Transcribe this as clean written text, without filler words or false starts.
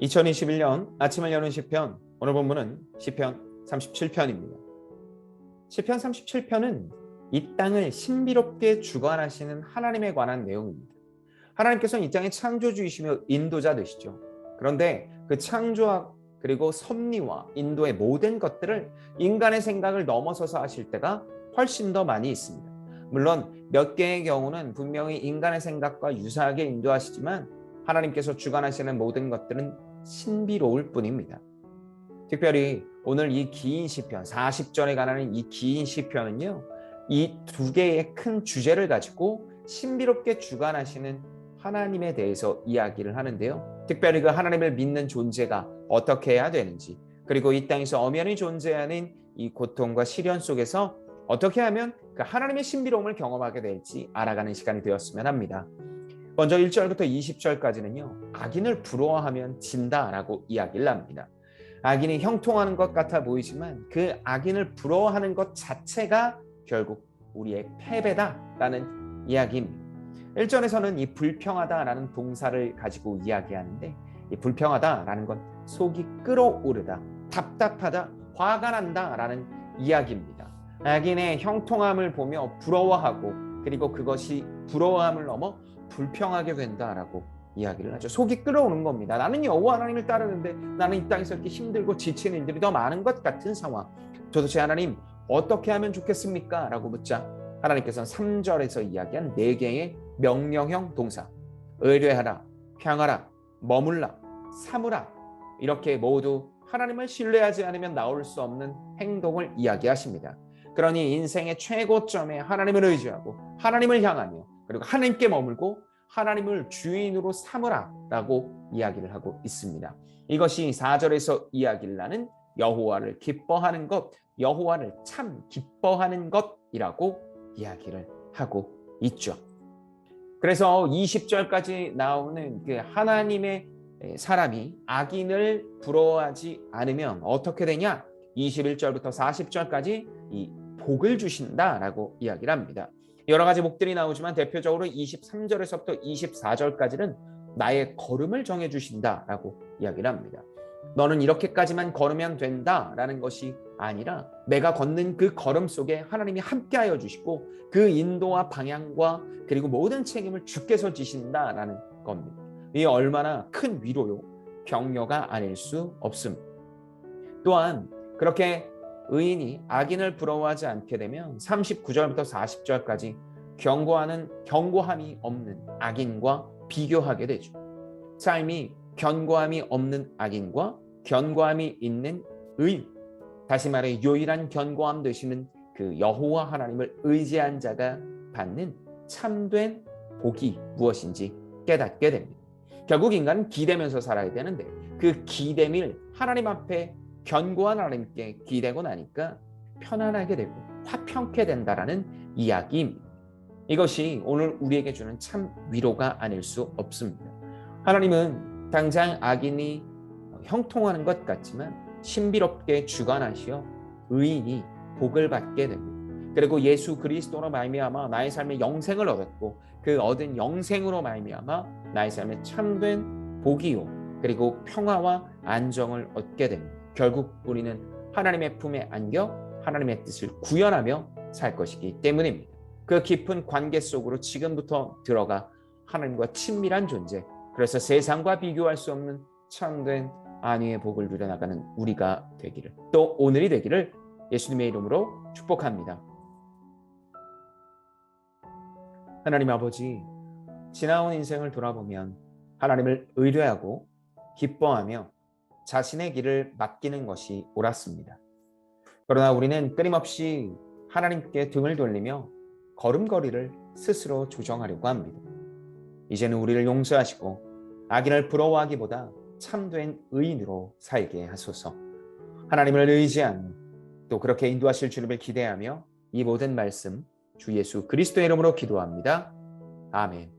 2021년 아침을 여는 시편, 오늘 본문은 시편 37편입니다. 시편 37편은 이 땅을 신비롭게 주관하시는 하나님에 관한 내용입니다. 하나님께서는 이 땅의 창조주이시며 인도자 되시죠. 그런데 그 창조학 그리고 섭리와 인도의 모든 것들을 인간의 생각을 넘어서서 하실 때가 훨씬 더 많이 있습니다. 물론 몇 개의 경우는 분명히 인간의 생각과 유사하게 인도하시지만 하나님께서 주관하시는 모든 것들은 신비로울 뿐입니다. 특별히 오늘 이 긴 시편 40절에 관한 이 긴 시편은요, 이 두 개의 큰 주제를 가지고 신비롭게 주관하시는 하나님에 대해서 이야기를 하는데요. 특별히 그 하나님을 믿는 존재가 어떻게 해야 되는지, 그리고 이 땅에서 엄연히 존재하는 이 고통과 시련 속에서 어떻게 하면 그 하나님의 신비로움을 경험하게 될지 알아가는 시간이 되었으면 합니다. 먼저 1절부터 20절까지는요, 악인을 부러워하면 진다라고 이야기를 합니다. 악인이 형통하는 것 같아 보이지만 그 악인을 부러워하는 것 자체가 결국 우리의 패배다라는 이야기입니다. 1절에서는 이 불평하다라는 동사를 가지고 이야기하는데, 이 불평하다라는 건 속이 끓어오르다, 답답하다, 화가 난다라는 이야기입니다. 악인의 형통함을 보며 부러워하고, 그리고 그것이 부러워함을 넘어 불평하게 된다라고 이야기를 하죠. 속이 끓어오는 겁니다. 나는 여호와 하나님을 따르는데 나는 이 땅에서 이렇게 힘들고 지치는 일들이 더 많은 것 같은 상황. 도대체 하나님 어떻게 하면 좋겠습니까? 라고 묻자 하나님께서는 3절에서 이야기한 4개의 명령형 동사, 의뢰하라, 향하라, 머물라, 삼으라, 이렇게 모두 하나님을 신뢰하지 않으면 나올 수 없는 행동을 이야기하십니다. 그러니 인생의 최고점에 하나님을 의지하고 하나님을 향하며, 그리고 하나님께 머물고 하나님을 주인으로 삼으라라고 이야기를 하고 있습니다. 이것이 4절에서 이야기를 하는 여호와를 기뻐하는 것, 여호와를 참 기뻐하는 것이라고 이야기를 하고 있죠. 그래서 20절까지 나오는 그 하나님의 사람이 악인을 부러워하지 않으면 어떻게 되냐? 21절부터 40절까지 이 복을 주신다라고 이야기를 합니다. 여러 가지 복들이 나오지만 대표적으로 23절에서부터 24절까지는 나의 걸음을 정해주신다라고 이야기를 합니다. 너는 이렇게까지만 걸으면 된다라는 것이 아니라 내가 걷는 그 걸음 속에 하나님이 함께하여 주시고 그 인도와 방향과 그리고 모든 책임을 주께서 지신다라는 겁니다. 이게 얼마나 큰 위로요, 격려가 아닐 수 없습니다. 또한 그렇게 의인이 악인을 부러워하지 않게 되면 39절부터 40절까지 견고함이 없는 악인과 비교하게 되죠. 삶이 견고함이 없는 악인과 견고함이 있는 의인, 다시 말해 유일한 견고함 되시는 그 여호와 하나님을 의지한 자가 받는 참된 복이 무엇인지 깨닫게 됩니다. 결국 인간은 기대면서 살아야 되는데 그 기댐을 하나님 앞에 견고한 하나님께 기대고 나니까 편안하게 되고 화평케 된다라는 이야기입니다. 이것이 오늘 우리에게 주는 참 위로가 아닐 수 없습니다. 하나님은 당장 악인이 형통하는 것 같지만 신비롭게 주관하시어 의인이 복을 받게 됩니다. 그리고 예수 그리스도로 말미암아 나의 삶에 영생을 얻었고 그 얻은 영생으로 말미암아 나의 삶에 참된 복이요 그리고 평화와 안정을 얻게 됩니다. 결국 우리는 하나님의 품에 안겨 하나님의 뜻을 구현하며 살 것이기 때문입니다. 그 깊은 관계 속으로 지금부터 들어가 하나님과 친밀한 존재, 그래서 세상과 비교할 수 없는 참된 안위의 복을 누려나가는 우리가 되기를, 또 오늘이 되기를 예수님의 이름으로 축복합니다. 하나님 아버지, 지나온 인생을 돌아보면 하나님을 의뢰하고 기뻐하며 자신의 길을 맡기는 것이 옳았습니다. 그러나 우리는 끊임없이 하나님께 등을 돌리며 걸음걸이를 스스로 조정하려고 합니다. 이제는 우리를 용서하시고 악인을 부러워하기보다 참된 의인으로 살게 하소서. 하나님을 의지하며 또 그렇게 인도하실 주님을 기대하며 이 모든 말씀 주 예수 그리스도의 이름으로 기도합니다. 아멘.